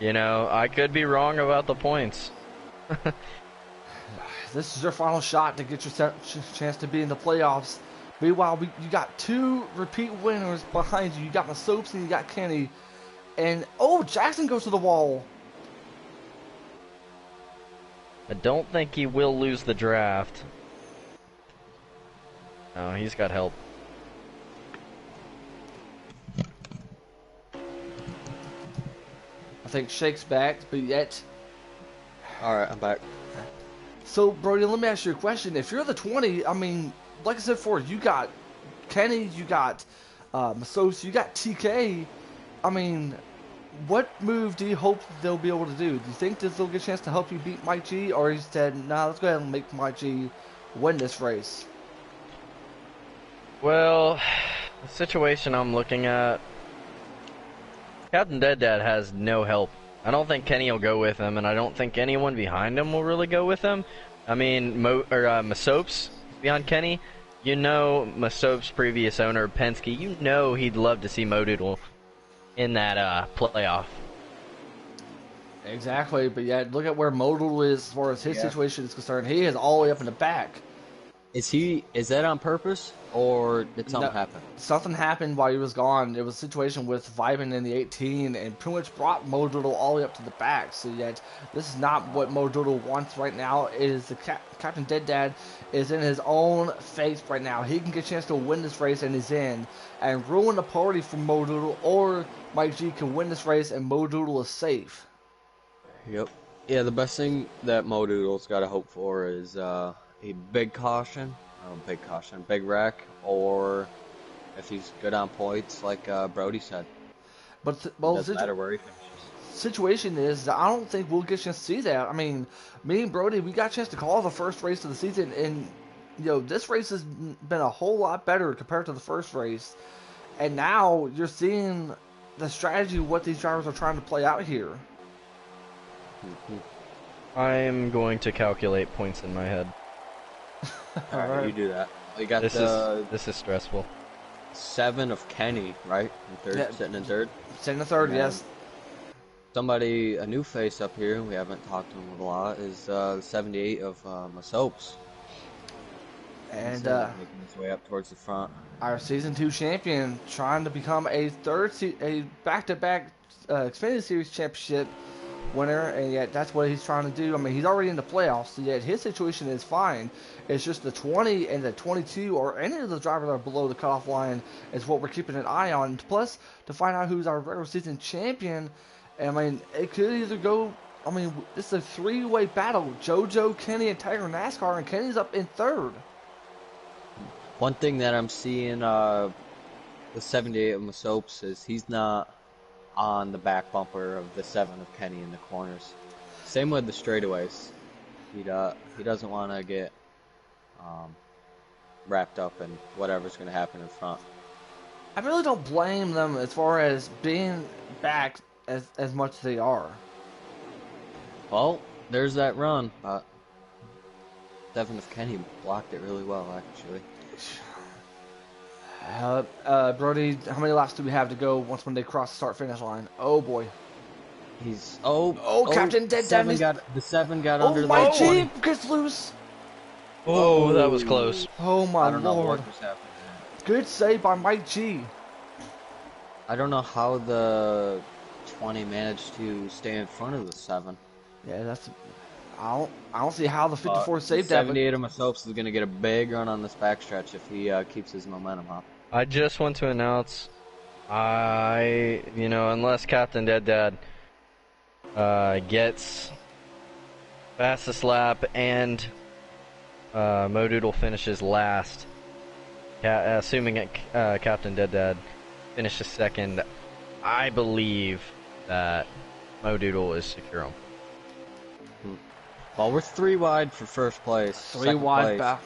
You know, I could be wrong about the points. This is your final shot to get your chance to be in the playoffs. Meanwhile, you got 2 repeat winners behind you. You got Masopes and you got Kenny. And, oh, Jackson goes to the wall. I don't think he will lose the draft. No, he's got help. I think Shake's back, but yet... Alright, I'm back. So, Brody, let me ask you a question. If you're the 20, I mean, like I said before, you got Kenny, you got Masos, you got TK. I mean, what move do you hope they'll be able to do? Do you think that they'll get a chance to help you beat Mike G? Or he said, nah, let's go ahead and make Mike G win this race? Well, the situation I'm looking at, Captain Dead Dad has no help. I don't think Kenny will go with him, and I don't think anyone behind him will really go with him. I mean, Masopes behind Kenny. You know, Masopes' previous owner, Penske, you know he'd love to see Modoodle in that playoff. Exactly, but yet look at where Modoodle is as far as his situation is concerned. He is all the way up in the back. Is that on purpose, or did something happen? Something happened while he was gone. It was a situation with Vyman in the 18 and pretty much brought Modoodle all the way up to the back. So yet, this is not what Modoodle wants right now. It is the Captain Dead Dad is in his own face right now. He can get a chance to win this race and he's in. And ruin the party for Modoodle, or Mike G can win this race and Modoodle is safe. Yep. Yeah, the best thing that Modoodle's got to hope for is a big caution, big wreck, or if he's good on points, like Brody said. But doesn't matter where he finishes. Situation is that I don't think we'll get a chance to see that. I mean, me and Brody, we got a chance to call the first race of the season, and you know this race has been a whole lot better compared to the first race. And now you're seeing the strategy of what these drivers are trying to play out here. I am going to calculate points in my head. Alright, you do that. We got this is stressful. 7 of Kenny, right? In third, sitting in third. Sitting in third, yes. Somebody, a new face up here, we haven't talked to him a lot, is the 78 of Masopes. He's And making his way up towards the front. our season 2 champion trying to become a back-to-back Xfinity Series championship winner, and yet that's what he's trying to do. I mean, he's already in the playoffs, so yet his situation is fine. It's just the 20 and the 22 or any of the drivers that are below the cutoff line is what we're keeping an eye on. Plus, to find out who's our regular season champion, I mean, it could either go. I mean, it's a three-way battle: JoJo, Kenny, and Tiger NASCAR, and Kenny's up in third. One thing that I'm seeing the 78 of Masopes is he's not on the back bumper of the 7 of Kenny in the corners. Same with the straightaways. He doesn't want to get wrapped up in whatever's going to happen in front. I really don't blame them as far as being back as much as they are. Well, there's that run, but 7 of Kenny blocked it really well, actually. Brody, how many laps do we have to go once when they cross the start-finish line? Oh boy. He's Captain Dead the 7 got under the my 20. Jeep gets loose. Oh, that was close. Oh my I don't know lord. what just happened. Good save by Mike G. I don't know how the 20 managed to stay in front of the 7. Yeah, that's. I don't see how the 54 saved that. 78 of Masopes is going to get a big run on this backstretch if he keeps his momentum up. I just want to announce, unless Captain Dead Dad gets fastest lap and Modoodle finishes last, assuming Captain Dead Dad finishes second, I believe that Modoodle is secure on. Well, we're 3 wide for first place. 3 wide back.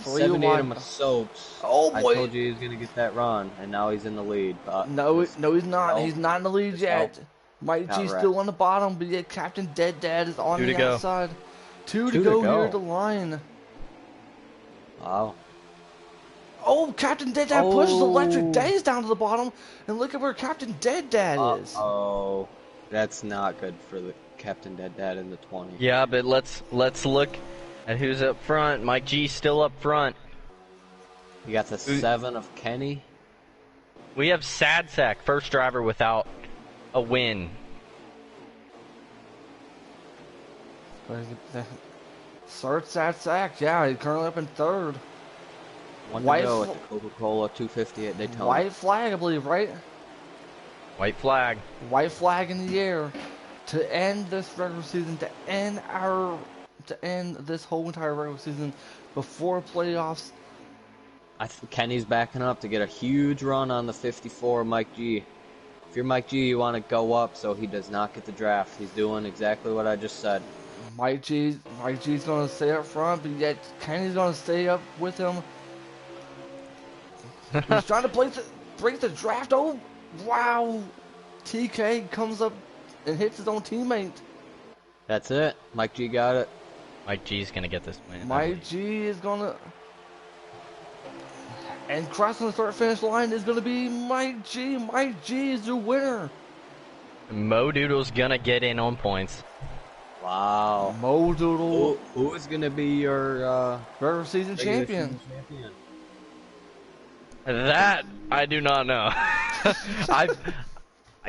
78 of Masopes. Oh boy! I told you he was gonna get that run, and now he's in the lead. But no, he's not. No. He's not in the lead yet. Mike G's still on the bottom, but yet Captain Dead Dad is on the outside. Two to go here at the line. Wow. Oh, Captain Dead Dad pushes Electric Days down to the bottom, and look at where Captain Dead Dad is. Oh, that's not good for the Captain Dead Dad in the 20. Yeah, but let's look at who's up front. Mike G's still up front. You got the 7 of Kenny. We have Sad Sack, first driver without a win. Third Sad Sack, yeah, he's currently up in third. One to go at the Coca-Cola 250 at Daytona. White flag, I believe, right? White flag. White flag in the air to end this regular season, to end this whole entire regular season before playoffs. Kenny's backing up to get a huge run on the 54 Mike G. If you're Mike G, you want to go up so he does not get the draft. He's doing exactly what I just said. Mike G's going to stay up front, but yet Kenny's going to stay up with him. He's trying to break the draft. Oh, wow. TK comes up and hits his own teammate. That's it. Mike G got it. Mike G's going to get this win. Mike G is going to... And crossing the start-finish line is going to be Mike G. Mike G is the winner. Modoodle's going to get in on points. Wow. Modoodle. Who is going to be your regular season champion? That I do not know.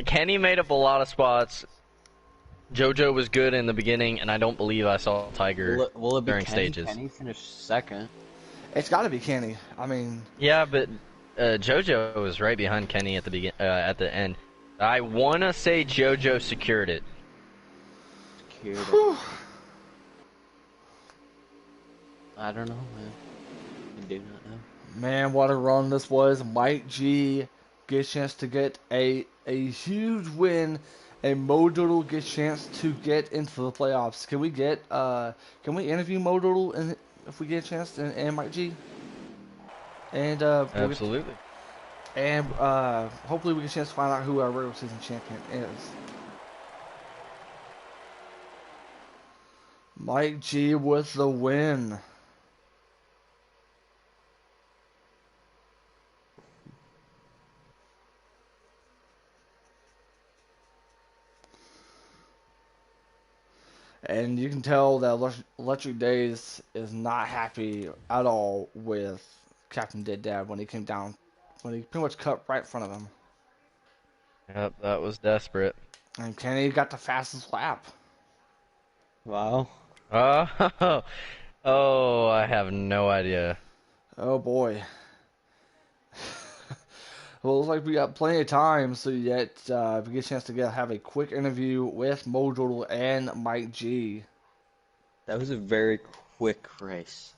Kenny made up a lot of spots. JoJo was good in the beginning, and I don't believe I saw Tiger will it be during Kenny? stages. Kenny finished second. It's got to be Kenny. I mean, yeah, but JoJo was right behind Kenny at the end. I wanna say JoJo secured it. I don't know, man. I do not know. Man, what a run this was. Mike G gets a chance to get a huge win, and Modoodle gets a chance to get into the playoffs. Can we interview Modoodle and if we get a chance and Mike G? And Absolutely. And hopefully we get a chance to find out who our regular season champion is. Mike G with the win. And you can tell that Electric Days is not happy at all with Captain Dead Dad when he came down, when he pretty much cut right in front of him. Yep, that was desperate. And Kenny got the fastest lap. Wow. Oh, oh, I have no idea. Oh boy. Well, it looks like we got plenty of time, so yet we get a chance to have a quick interview with Mo Doodle and Mike G. That was a very quick race.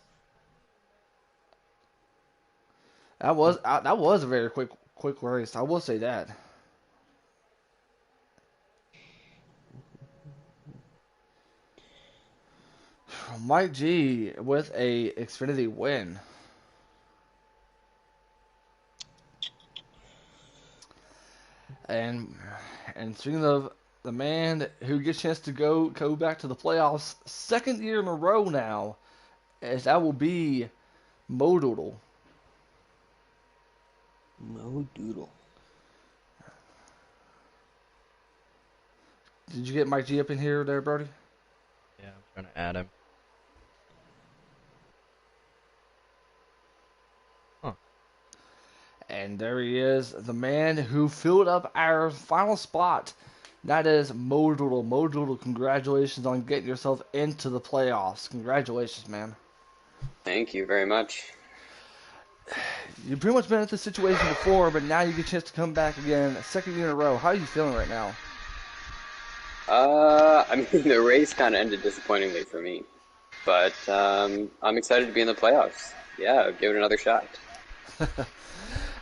That was a very quick race. I will say that. Mike G with a Xfinity win. And speaking of the man who gets a chance to go back to the playoffs second year in a row now, as that will be Mo Doodle. Mo Doodle. Did you get Mike G up in here there, Brody? Yeah, I'm trying to add him. Huh. And there he is, the man who filled up our final spot. That is Mo Doodle. Mo Doodle, congratulations on getting yourself into the playoffs. Congratulations, man. Thank you very much. You've pretty much been in this situation before, but now you get a chance to come back again, second year in a row. How are you feeling right now? I mean, the race kind of ended disappointingly for me, but I'm excited to be in the playoffs. Yeah, give it another shot.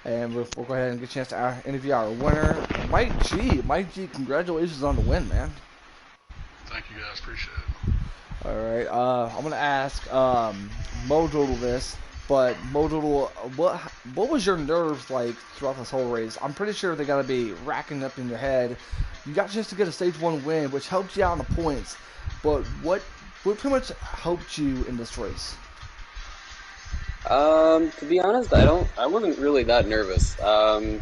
And we'll go ahead and get a chance to interview our winner, Mike G. Mike G, congratulations on the win, man. Thank you, guys. Appreciate it. All right, I'm gonna ask Mo Doodle this, but Mo Doodle, what was your nerves like throughout this whole race? I'm pretty sure they gotta be racking up in your head. You got a chance to get a stage 1 win, which helped you out on the points, but what pretty much helped you in this race? To be honest, I wasn't really that nervous. I'm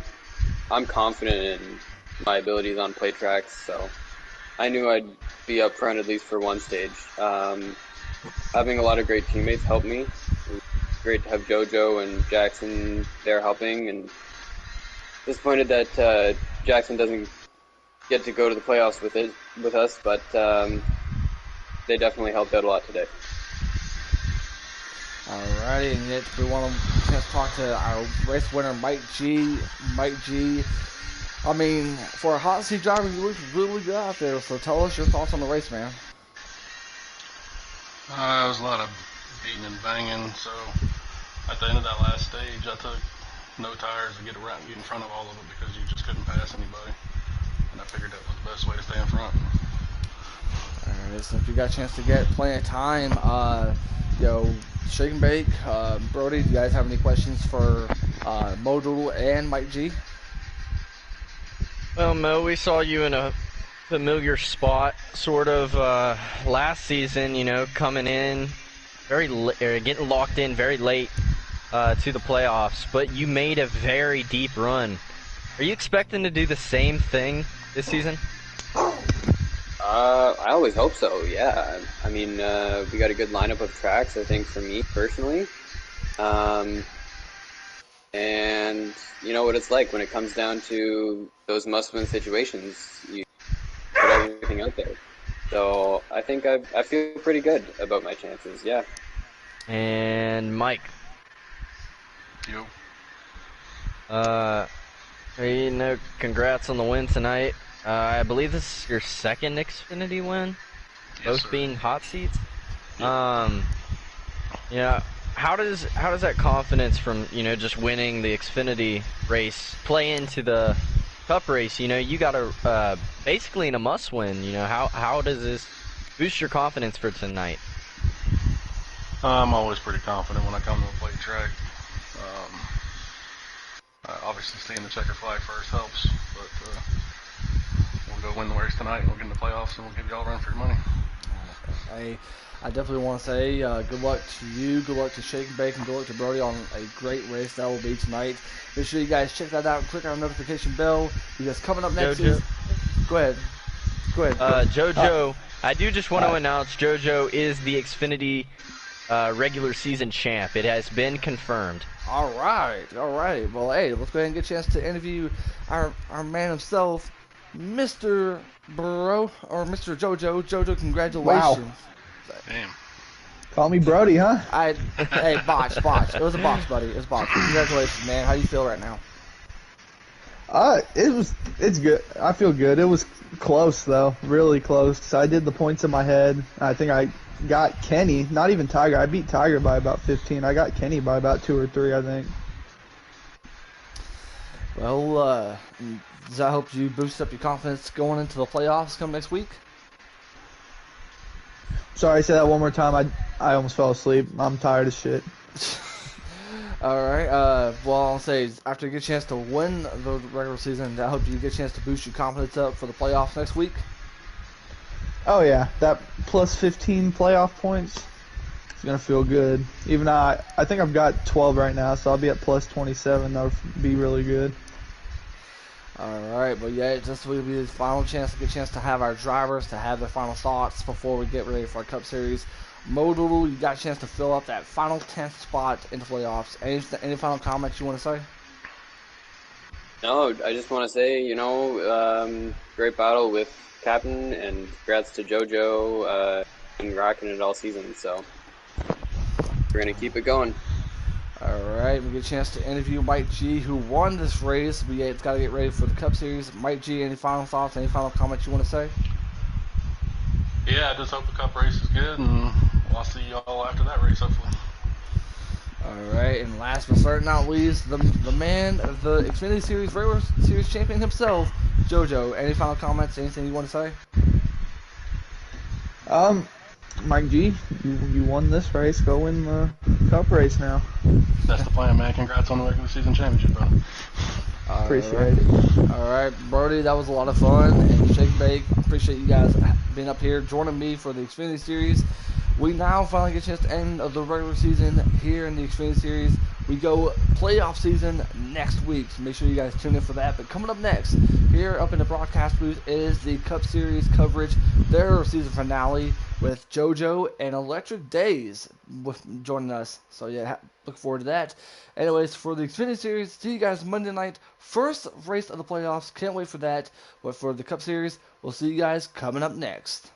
confident in my abilities on play tracks, so I knew I'd be up front at least for one stage. Having a lot of great teammates helped me. It was great to have JoJo and Jackson there helping, and disappointed that Jackson doesn't get to go to the playoffs with us, but they definitely helped out a lot today. Alrighty, and yet we want to talk to our race winner, Mike G. Mike G. I mean, for a hot seat driver, you looked really good out there. So tell us your thoughts on the race, man. It was a lot of beating and banging. So at the end of that last stage, I took no tires to get around, get in front of all of them because you just couldn't pass anybody. And I figured that was the best way to stay in front. Alright, so if you got a chance to get plenty of time, Shake and Bake, Brody, do you guys have any questions for Mo Doodle and Mike G? Well, Mo, we saw you in a familiar spot, sort of, last season, coming in getting locked in very late to the playoffs, but you made a very deep run. Are you expecting to do the same thing this season? I always hope so, yeah. I mean, we got a good lineup of tracks, I think, for me personally. And you know what it's like when it comes down to those must-win situations. You put everything out there. So I think I feel pretty good about my chances, yeah. And Mike. You. Congrats on the win tonight. I believe this is your second Xfinity win, Yes, both sir. being hot seats. Yep. How does that confidence from just winning the Xfinity race play into the Cup race? You got a basically in a must win. How does this boost your confidence for tonight? I'm always pretty confident when I come to a plate track. Obviously, seeing the checker flag first helps, but we'll go win the race tonight, and we'll get in the playoffs, and we'll give you all a run for your money. I definitely want to say good luck to you, good luck to Shake and Bake, and good luck to Brody on a great race that will be tonight. Make sure you guys check that out and click our notification bell because coming up next JoJo. is... Go ahead. JoJo, I do just want to announce JoJo is the Xfinity regular season champ. It has been confirmed. All right. Well, hey, let's go ahead and get a chance to interview our man himself, Mr. Burrow, or Mr. JoJo. JoJo, congratulations. Wow. Damn. Call me Brody, huh? Hey, botch. It was a botch, buddy. It was a botch. Congratulations, man. How do you feel right now? It's good. I feel good. It was close though, really close. I did the points in my head. I think I got Kenny, not even Tiger. I beat Tiger by about 15. I got Kenny by about 2 or 3, I think. Well, does that help you boost up your confidence going into the playoffs come next week? Sorry, say that one more time. I almost fell asleep. I'm tired as shit. All right. Well, I'll say after you get a chance to win the regular season, I hope you get a chance to boost your confidence up for the playoffs next week. Oh yeah, that plus 15 playoff points. It's gonna feel good. Even I think I've got 12 right now, so I'll be at plus 27. That'll be really good. All right, but yeah, this will be the final chance to get a chance to have our drivers to have their final thoughts before we get ready for our Cup Series. Modal, you got a chance to fill up that final 10th spot in the playoffs. Any final comments you want to say? No, I just want to say, great battle with Captain, and congrats to JoJo and rocking it all season. So we're gonna keep it going. All right, we get a chance to interview Mike G, who won this race. It's got to get ready for the Cup Series. Mike G, any final thoughts? Any final comments you want to say? Yeah, I just hope the Cup race is good, and I'll see y'all after that race, hopefully. All right, and last but certainly not least, the man, the Xfinity Series regular series champion himself, JoJo. Any final comments? Anything you want to say? Mike G, you won this race. Go win the Cup race now. That's the plan, man. Congrats on the regular season championship, brother. Appreciate it. All right, Brody, that was a lot of fun. And Shake Bake, appreciate you guys being up here, joining me for the Xfinity Series. We now finally get a chance to end of the regular season here in the Xfinity Series. We go playoff season next week, so make sure you guys tune in for that. But coming up next, here up in the broadcast booth is the Cup Series coverage, their season finale with JoJo and Electric Days joining us. So yeah, look forward to that. Anyways, for the Xfinity Series, see you guys Monday night. First race of the playoffs. Can't wait for that. But for the Cup Series, we'll see you guys coming up next.